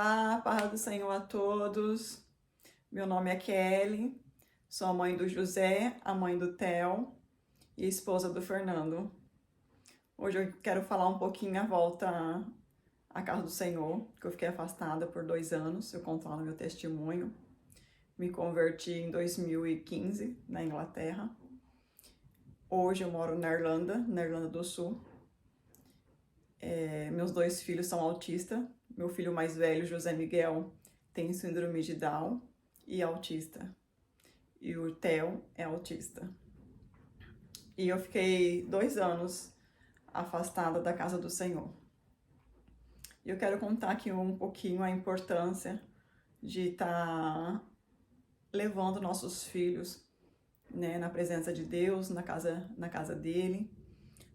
Olá, paz do Senhor a todos. Meu nome é Kelly, sou a mãe do José, a mãe do Theo e a esposa do Fernando. Hoje eu quero falar um pouquinho a volta à casa do Senhor, que eu fiquei afastada por 2 anos, eu conto lá no meu testemunho. Me converti em 2015 na Inglaterra. Hoje eu moro na Irlanda do Sul. Meus 2 filhos são autistas. Meu filho mais velho, José Miguel, tem síndrome de Down e autista. E o Theo é autista. E eu fiquei 2 anos afastada da casa do Senhor. E eu quero contar aqui um pouquinho a importância de estar levando nossos filhos, né, na presença de Deus, na casa dele.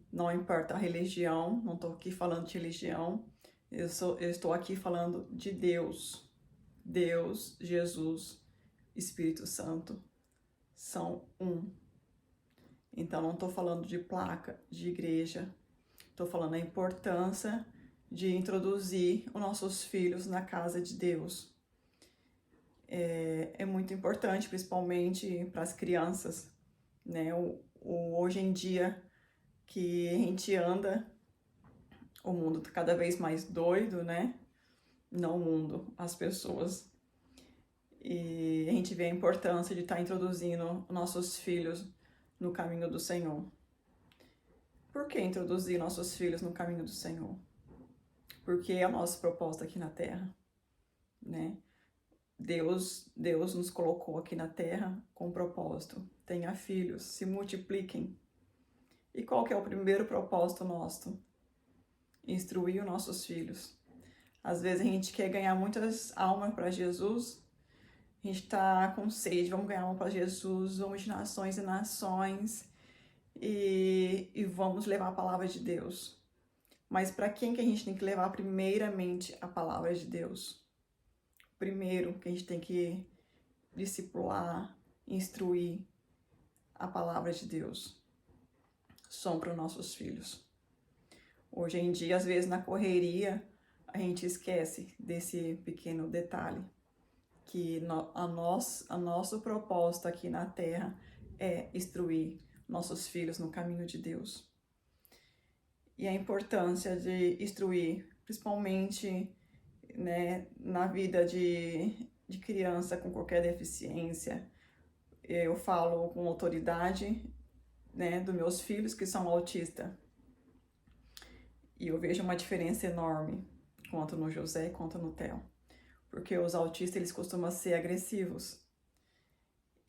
Não importa a religião, não estou aqui falando de religião, eu estou aqui falando de Deus. Deus, Jesus, Espírito Santo são um. Então não estou falando de placa, de igreja, estou falando a importância de introduzir os nossos filhos na casa de Deus. É muito importante, principalmente para as crianças, né? Hoje em dia que a gente anda, o mundo está cada vez mais doido, né? Não o mundo, as pessoas. E a gente vê a importância de estar introduzindo nossos filhos no caminho do Senhor. Por que introduzir nossos filhos no caminho do Senhor? Porque é o nosso propósito aqui na Terra, né? Deus nos colocou aqui na Terra com um propósito. Tenha filhos, se multipliquem. E qual que é o primeiro propósito nosso? Instruir os nossos filhos. Às vezes a gente quer ganhar muitas almas para Jesus, a gente está com sede, vamos ganhar alma para Jesus, vamos de nações e nações e vamos levar a palavra de Deus. Mas para quem que a gente tem que levar primeiramente a palavra de Deus? Primeiro que a gente tem que discipular, instruir a palavra de Deus. São para os nossos filhos. Hoje em dia, às vezes na correria, a gente esquece desse pequeno detalhe, que a nosso propósito aqui na Terra é instruir nossos filhos no caminho de Deus. E a importância de instruir, principalmente, né, na vida de criança com qualquer deficiência. Eu falo com autoridade, né, dos meus filhos que são autistas. E eu vejo uma diferença enorme, quanto no José e quanto no Theo. Porque os autistas, eles costumam ser agressivos.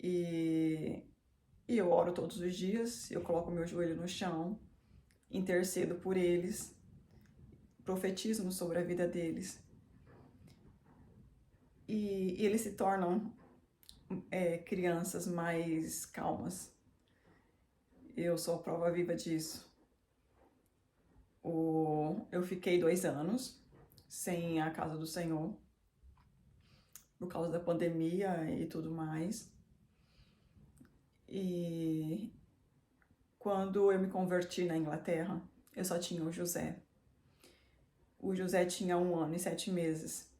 E eu oro todos os dias, eu coloco meu joelho no chão, intercedo por eles, profetizo sobre a vida deles. E eles se tornam crianças mais calmas. Eu sou a prova viva disso. Eu fiquei 2 anos sem a casa do Senhor, por causa da pandemia e tudo mais. E quando eu me converti na Inglaterra, eu só tinha o José. O José tinha 1 ano e 7 meses.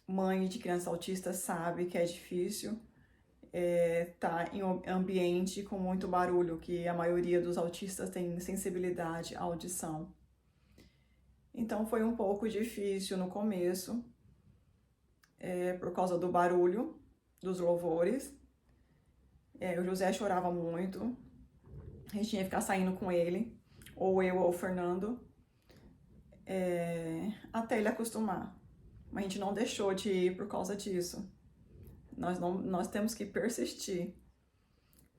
Mãe de criança autista sabe que é difícil tá em um ambiente com muito barulho, que a maioria dos autistas tem sensibilidade à audição. Então foi um pouco difícil no começo, por causa do barulho, dos louvores. O José chorava muito, a gente tinha que ficar saindo com ele, ou eu ou o Fernando, até ele acostumar. Mas a gente não deixou de ir por causa disso. Nós temos que persistir,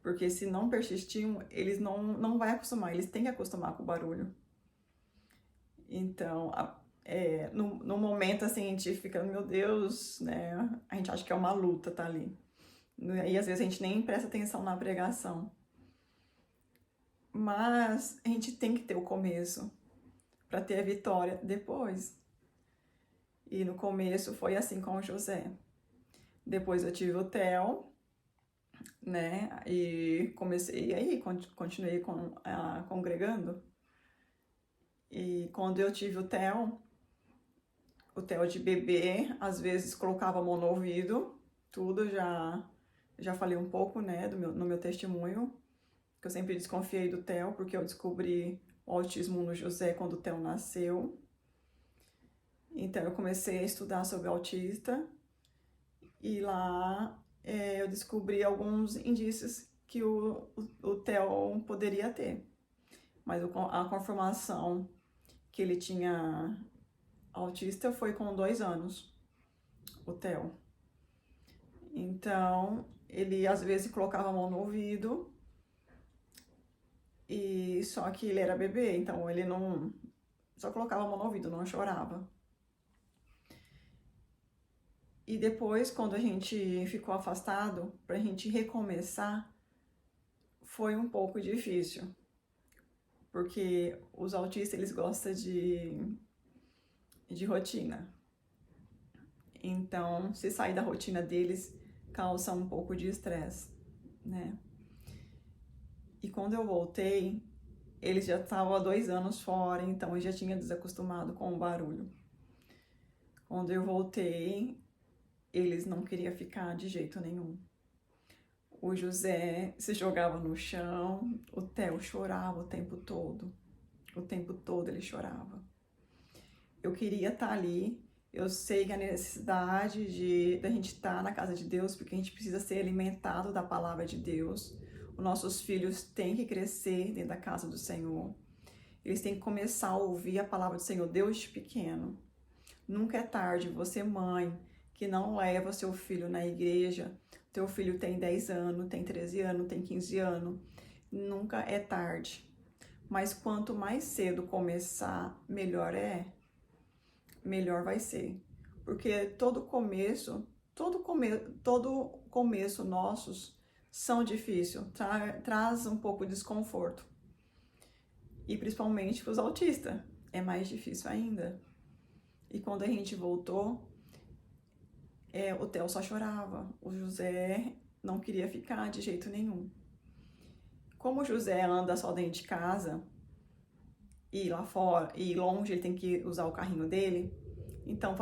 porque se não persistirem, eles não vão acostumar, eles têm que acostumar com o barulho. Então, no momento assim, a gente fica, meu Deus, né? A gente acha que é uma luta, tá ali. E às vezes a gente nem presta atenção na pregação. Mas a gente tem que ter o começo para ter a vitória depois. E no começo foi assim com o José. Depois eu tive o Theo, né? E continuei congregando. E quando eu tive o Theo, o Theo de bebê, às vezes colocava a mão no ouvido, tudo, já falei um pouco, né, no meu testemunho, que eu sempre desconfiei do Theo, porque eu descobri o autismo no José quando o Theo nasceu. Então eu comecei a estudar sobre autista e lá eu descobri alguns indícios que o Theo poderia ter. Mas a confirmação que ele tinha autista foi com 2 anos, o Theo. Então, ele às vezes colocava a mão no ouvido, e só que ele era bebê, então ele não só colocava a mão no ouvido, não chorava. E depois, quando a gente ficou afastado, pra gente recomeçar, foi um pouco difícil. Porque os autistas, eles gostam de rotina. Então, se sair da rotina deles, causa um pouco de estresse, né? E quando eu voltei, eles já estavam há 2 anos fora, então eu já tinha desacostumado com o barulho. Quando eu voltei, eles não queriam ficar de jeito nenhum. O José se jogava no chão, o Theo chorava o tempo todo. O tempo todo ele chorava. Eu queria estar ali. Eu sei que a necessidade da gente estar na casa de Deus, porque a gente precisa ser alimentado da palavra de Deus. Os nossos filhos têm que crescer dentro da casa do Senhor. Eles têm que começar a ouvir a palavra do Senhor desde pequeno. Nunca é tarde, você mãe, que não leva seu filho na igreja. Teu filho tem 10 anos, tem 13 anos, tem 15 anos. Nunca é tarde. Mas quanto mais cedo começar, melhor melhor vai ser. Porque todo começo nossos são difíceis, traz um pouco de desconforto. E principalmente para os autistas, é mais difícil ainda. E quando a gente voltou, o Theo só chorava, o José não queria ficar de jeito nenhum. Como o José anda só dentro de casa, e lá fora, e longe ele tem que usar o carrinho dele, então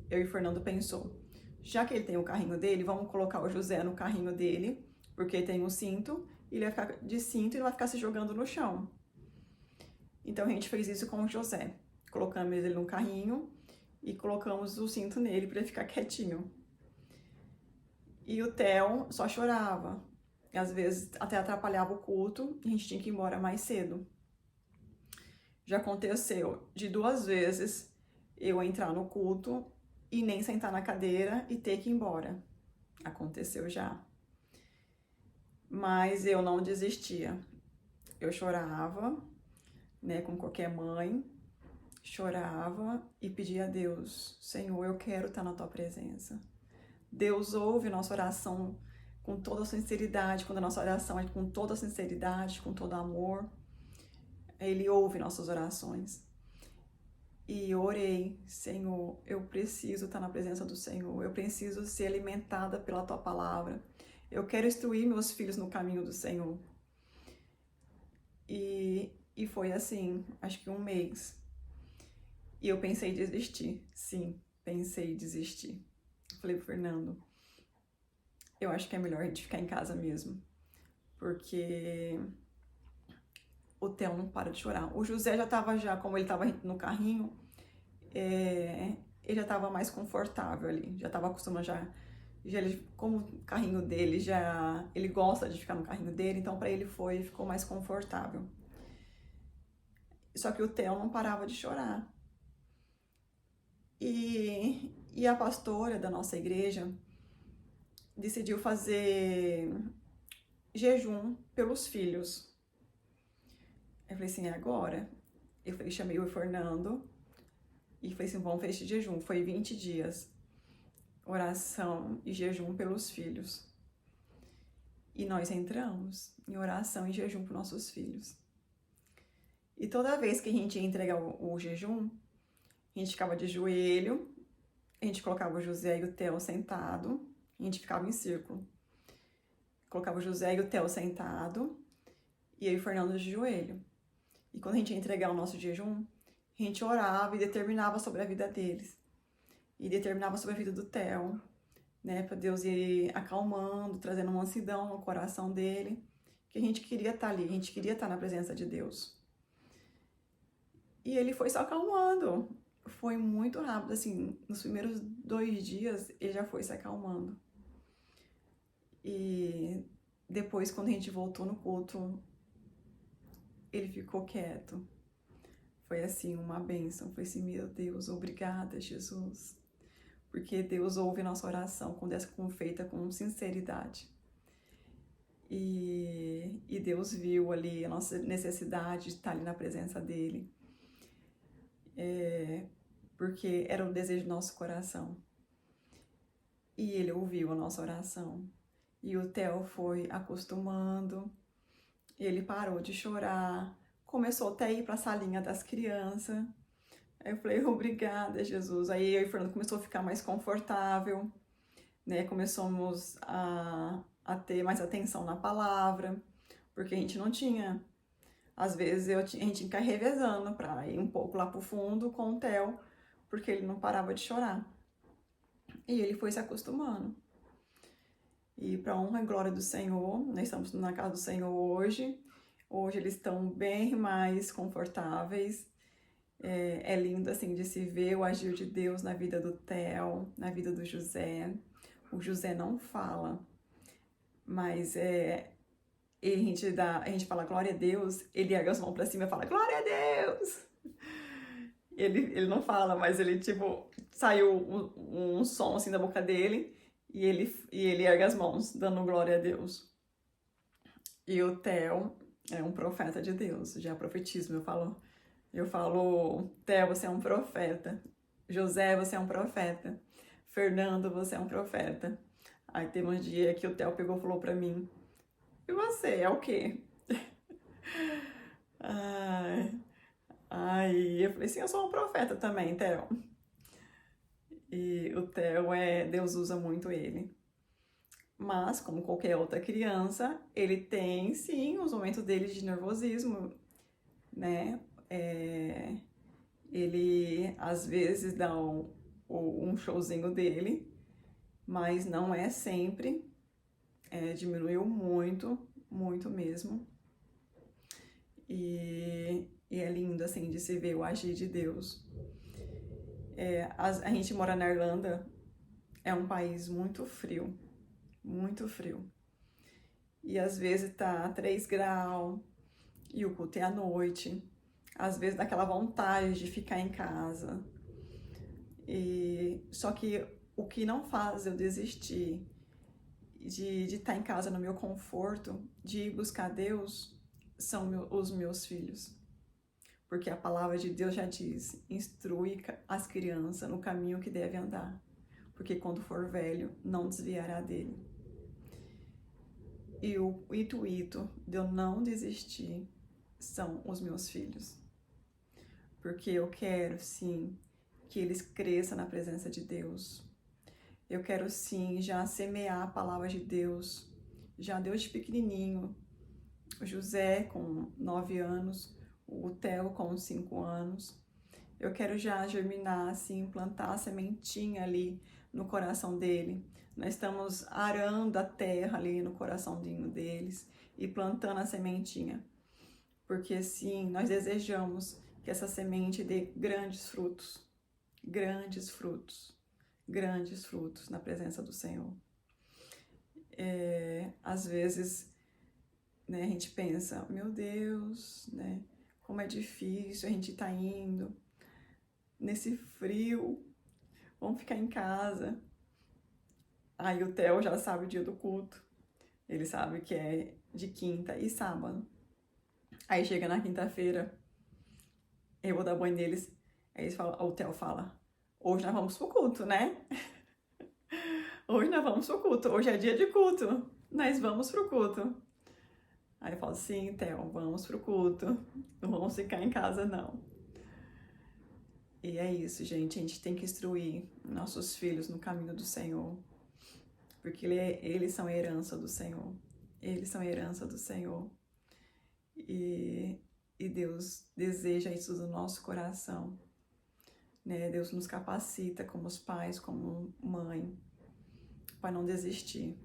eu e o Fernando pensou, já que ele tem o carrinho dele, vamos colocar o José no carrinho dele, porque ele tem um cinto, e ele vai ficar de cinto e não vai ficar se jogando no chão. Então a gente fez isso com o José, colocamos ele no carrinho e colocamos o cinto nele para ele ficar quietinho. E o Theo só chorava, e às vezes até atrapalhava o culto, e a gente tinha que ir embora mais cedo. Já aconteceu de 2 vezes eu entrar no culto e nem sentar na cadeira e ter que ir embora. Aconteceu já. Mas eu não desistia. Eu chorava, né, como qualquer mãe, chorava e pedia a Deus, Senhor, eu quero estar na tua presença. Deus ouve nossa oração com toda a sinceridade, quando a nossa oração é com toda a sinceridade, com todo amor. Ele ouve nossas orações. E eu orei, Senhor, eu preciso estar na presença do Senhor, eu preciso ser alimentada pela tua palavra. Eu quero instruir meus filhos no caminho do Senhor. E foi assim, acho que 1 mês. E eu pensei em desistir. Sim, pensei em desistir. Falei pro Fernando, eu acho que é melhor a gente ficar em casa mesmo. Porque o Theo não para de chorar. O José como ele estava no carrinho, ele já estava mais confortável ali. Já estava acostumado como o carrinho dele ele gosta de ficar no carrinho dele, então para ele ficou mais confortável. Só que o Theo não parava de chorar. E a pastora da nossa igreja decidiu fazer jejum pelos filhos. Eu falei assim, agora? Chamei o Fernando e falei assim, vamos fazer esse jejum. Foi 20 dias, oração e jejum pelos filhos. E nós entramos em oração e jejum para nossos filhos. E toda vez que a gente ia entregar o jejum, a gente ficava de joelho, a gente colocava o José e o Theo sentado, a gente ficava em círculo. Colocava o José e o Theo sentado, e eu e o Fernando de joelho. E quando a gente ia entregar o nosso jejum, a gente orava e determinava sobre a vida deles. e determinava sobre a vida do Theo, né, para Deus ir acalmando, trazendo mansidão no coração dele, que a gente queria estar ali, a gente queria estar na presença de Deus. E ele foi se acalmando, foi muito rápido, assim, nos primeiros 2 dias ele já foi se acalmando. E depois, quando a gente voltou no culto, ele ficou quieto. Foi assim, uma bênção, foi assim, meu Deus, obrigada, Jesus. Porque Deus ouve nossa oração quando é feita com sinceridade. E Deus viu ali a nossa necessidade de estar ali na presença dele. Porque era o desejo do nosso coração. E ele ouviu a nossa oração. E o Theo foi acostumando, ele parou de chorar, começou até a ir para a salinha das crianças. Aí eu falei, obrigada, Jesus. Aí eu e o Fernando começou a ficar mais confortável, né? Começamos a ter mais atenção na palavra, porque a gente não tinha. Às vezes a gente tinha que ficar revezando para ir um pouco lá pro fundo com o Theo, porque ele não parava de chorar. E ele foi se acostumando. E para honra e glória do Senhor, nós estamos na casa do Senhor hoje. Hoje eles estão bem mais confortáveis. É lindo assim de se ver o agir de Deus na vida do Theo, na vida do José. O José não fala, mas a gente fala glória a Deus, ele ergue as mãos para cima e fala glória a Deus. Ele não fala, mas ele tipo saiu um som assim da boca dele e ele ergue as mãos dando glória a Deus. E o Theo é um profeta de Deus, já profetismo, eu falo, Theo, você é um profeta. José, você é um profeta. Fernando, você é um profeta. Aí teve um dia que o Theo pegou e falou pra mim, e você, é o quê? Aí eu falei assim, eu sou um profeta também, Theo. E o Theo, Deus usa muito ele. Mas, como qualquer outra criança, ele tem, sim, os momentos dele de nervosismo, né? Ele, às vezes, dá um showzinho dele, mas não é sempre. Diminuiu muito, muito mesmo. E é lindo, assim, de se ver o agir de Deus. A gente mora na Irlanda, é um país muito frio, muito frio. E às vezes tá 3 graus e o culto é à noite. Às vezes dá aquela vontade de ficar em casa. Só que o que não faz eu desistir de estar em casa no meu conforto, de ir buscar Deus, são os meus filhos. Porque a palavra de Deus já diz, instrui as crianças no caminho que deve andar. Porque quando for velho, não desviará dele. E o intuito de eu não desistir são os meus filhos. Porque eu quero, sim, que eles cresçam na presença de Deus. Eu quero, sim, já semear a palavra de Deus. Já desde pequenininho. O José com 9 anos, o Theo com 5 anos. Eu quero já germinar, assim, plantar a sementinha ali no coração dele. Nós estamos arando a terra ali no coraçãozinho deles e plantando a sementinha. Porque sim, nós desejamos que essa semente dê grandes frutos, grandes frutos, grandes frutos na presença do Senhor. Às vezes, né, a gente pensa, meu Deus, né, como é difícil a gente tá indo nesse frio, vamos ficar em casa. Aí o Theo já sabe o dia do culto, ele sabe que é de quinta e sábado. Aí chega na quinta-feira, eu vou dar banho neles, aí o Theo fala, hoje nós vamos pro culto, né? Hoje nós vamos pro culto, hoje é dia de culto, nós vamos pro culto. Aí eu falo, sim, Theo, vamos pro culto, não vamos ficar em casa não. E é isso, gente, a gente tem que instruir nossos filhos no caminho do Senhor, porque eles são a herança do Senhor, eles são a herança do Senhor. E Deus deseja isso do nosso coração. né? Deus nos capacita como os pais, como mãe, para não desistir.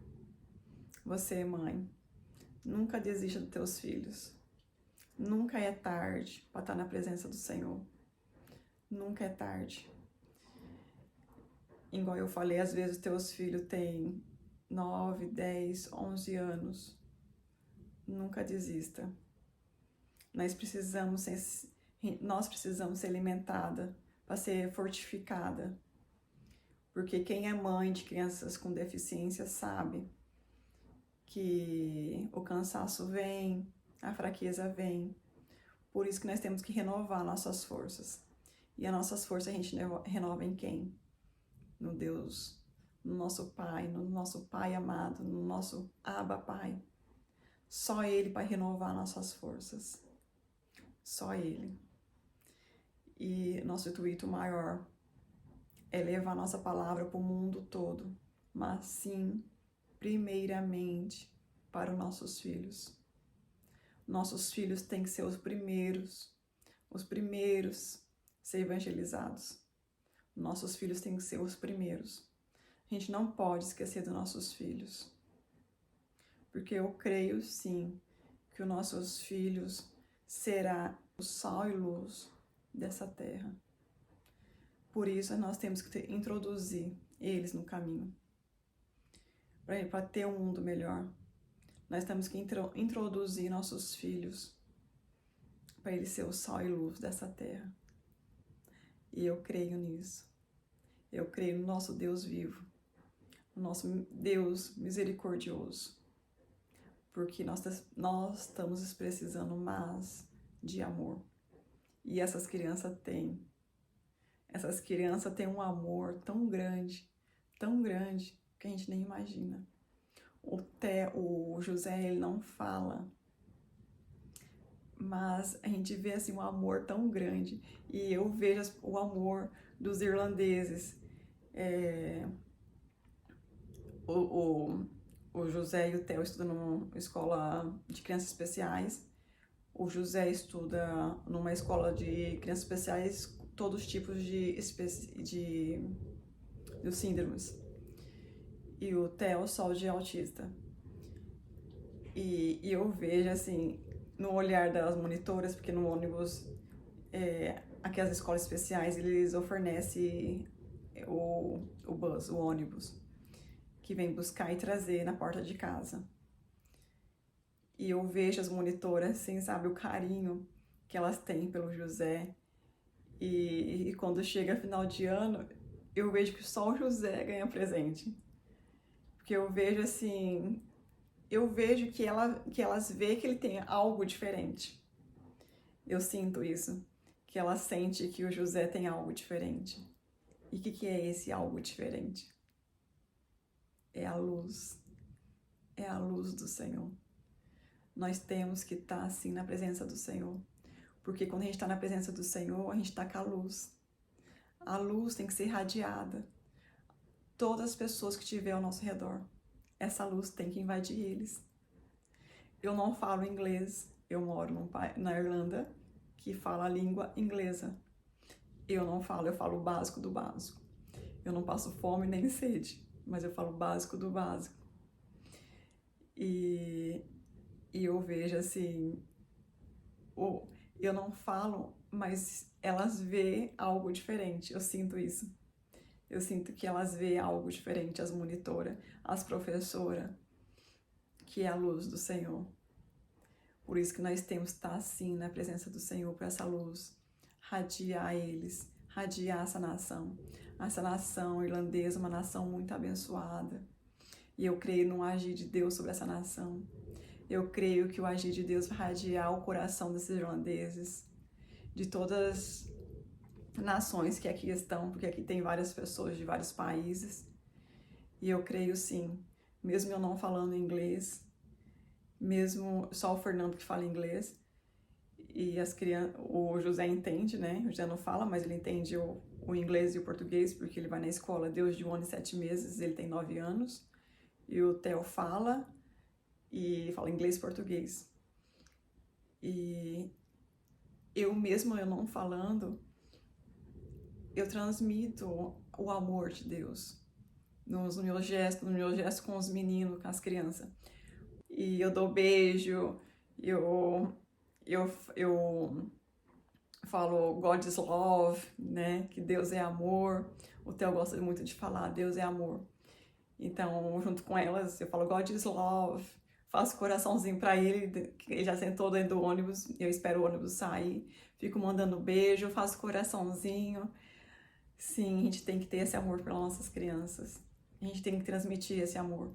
Você, mãe, nunca desista dos teus filhos. Nunca é tarde para estar na presença do Senhor. Nunca é tarde. Igual eu falei, às vezes teus filhos têm 9, 10, 11 anos. Nunca desista. Nós precisamos ser alimentada para ser fortificada. Porque quem é mãe de crianças com deficiência sabe que o cansaço vem, a fraqueza vem. Por isso que nós temos que renovar nossas forças. E as nossas forças a gente renova em quem? No Deus, no nosso Pai amado, no nosso Abba Pai. Só Ele para renovar nossas forças. Só Ele. E nosso intuito maior é levar nossa palavra para o mundo todo, mas sim, primeiramente, para os nossos filhos. Nossos filhos têm que ser os primeiros a ser evangelizados. Nossos filhos têm que ser os primeiros. A gente não pode esquecer dos nossos filhos. Porque eu creio, sim, que os nossos filhos será o sal e luz dessa terra. Por isso, nós temos que introduzir eles no caminho. Para ter um mundo melhor, nós temos que introduzir nossos filhos para eles ser o sal e luz dessa terra. E eu creio nisso. Eu creio no nosso Deus vivo, no nosso Deus misericordioso. Porque nós estamos precisando mais de amor. E essas crianças têm. Essas crianças têm um amor tão grande, que a gente nem imagina. O José, ele não fala, mas a gente vê assim um amor tão grande. E eu vejo o amor dos irlandeses. O José e o Theo estudam numa escola de crianças especiais. O José estuda numa escola de crianças especiais, todos os tipos de síndromes. E o Theo só de autista. E eu vejo, assim, no olhar das monitoras, porque no ônibus, aqui as escolas especiais, eles fornecem o bus, o ônibus, que vem buscar e trazer na porta de casa. E eu vejo as monitoras, assim, sabe, o carinho que elas têm pelo José. E quando chega final de ano, eu vejo que só o José ganha presente. Porque eu vejo, assim, que elas veem que ele tem algo diferente. Eu sinto isso, que ela sente que o José tem algo diferente. E o que é esse algo diferente? É a luz. É a luz do Senhor. Nós temos que estar assim na presença do Senhor. Porque quando a gente está na presença do Senhor, a gente está com a luz. A luz tem que ser irradiada. Todas as pessoas que estiverem ao nosso redor, essa luz tem que invadir eles. Eu não falo inglês. Eu moro na Irlanda, que fala a língua inglesa. Eu falo o básico do básico. Eu não passo fome nem sede, mas eu falo o básico do básico. E eu vejo assim, eu não falo, mas elas veem algo diferente, eu sinto isso. Eu sinto que elas veem algo diferente, as monitoras, as professoras, que é a luz do Senhor. Por isso que nós temos que estar assim na presença do Senhor, para essa luz radiar eles, radiar essa nação. Essa nação irlandesa é uma nação muito abençoada. E eu creio no agir de Deus sobre essa nação. Eu creio que o agir de Deus vai radiar o coração desses irlandeses, de todas as nações que aqui estão, porque aqui tem várias pessoas de vários países. E eu creio sim, mesmo eu não falando inglês, mesmo só o Fernando que fala inglês, e as crianças, o José entende, né? O José não fala, mas ele entende o inglês e o português, porque ele vai na escola desde 1 ano e 7 meses, ele tem 9 anos. E o Theo fala inglês e português. E eu mesmo, eu não falando, eu transmito o amor de Deus nos meus gestos com os meninos, com as crianças. E eu dou beijo, eu falo God is love, né? Que Deus é amor. O Theo gosta muito de falar, Deus é amor. Então, junto com elas, eu falo God is love. Faço coraçãozinho pra ele, que ele já sentou dentro do ônibus, eu espero o ônibus sair. Fico mandando beijo, faço coraçãozinho. Sim, a gente tem que ter esse amor para nossas crianças. A gente tem que transmitir esse amor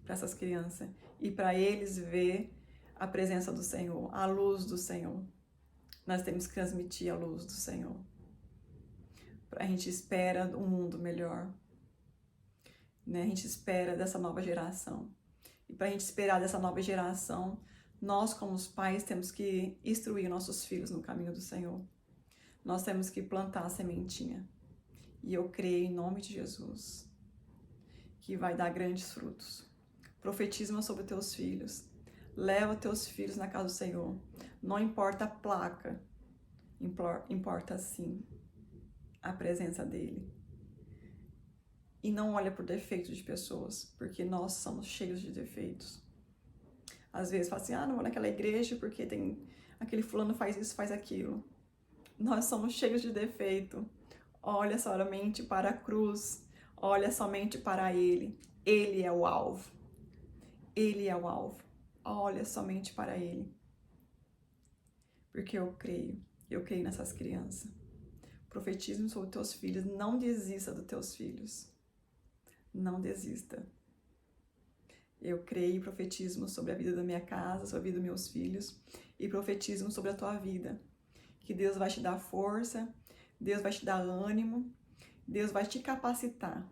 para essas crianças e para eles ver a presença do Senhor, a luz do Senhor. Nós temos que transmitir a luz do Senhor. A gente espera um mundo melhor, né? A gente espera dessa nova geração. E para a gente esperar dessa nova geração, nós como os pais temos que instruir nossos filhos no caminho do Senhor. Nós temos que plantar a sementinha. E eu creio em nome de Jesus que vai dar grandes frutos. Profetiza sobre teus filhos. Leva teus filhos na casa do Senhor. Não importa a placa, importa sim a presença dele. E não olha por defeitos de pessoas, porque nós somos cheios de defeitos. Às vezes fala assim, não vou naquela igreja porque tem aquele fulano faz isso, faz aquilo. Nós somos cheios de defeito. Olha somente para a cruz, olha somente para Ele. Ele é o alvo. Ele é o alvo. Olha somente para Ele. Porque eu creio nessas crianças. Profetismo sobre teus filhos, não desista dos teus filhos. Não desista. Eu creio e profetismo sobre a vida da minha casa, sobre a vida dos meus filhos, e profetismo sobre a tua vida. Que Deus vai te dar força, Deus vai te dar ânimo, Deus vai te capacitar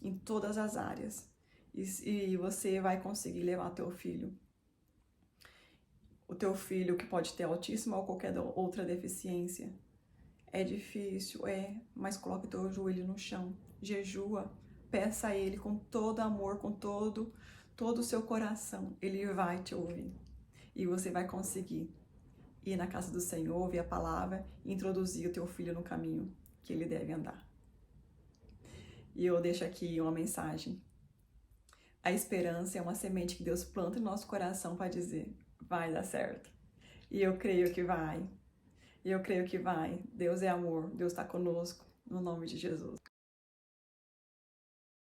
em todas as áreas. E você vai conseguir levar teu filho. O teu filho que pode ter autismo ou qualquer outra deficiência. É difícil, mas coloca o teu joelho no chão. Jejua, peça a Ele com todo amor, com todo o seu coração. Ele vai te ouvir. E você vai conseguir ir na casa do Senhor, ouvir a palavra e introduzir o teu filho no caminho que ele deve andar. E eu deixo aqui uma mensagem. A esperança é uma semente que Deus planta no nosso coração para dizer, vai dar certo. E eu creio que vai. Eu creio que vai. Deus é amor, Deus está conosco, no nome de Jesus.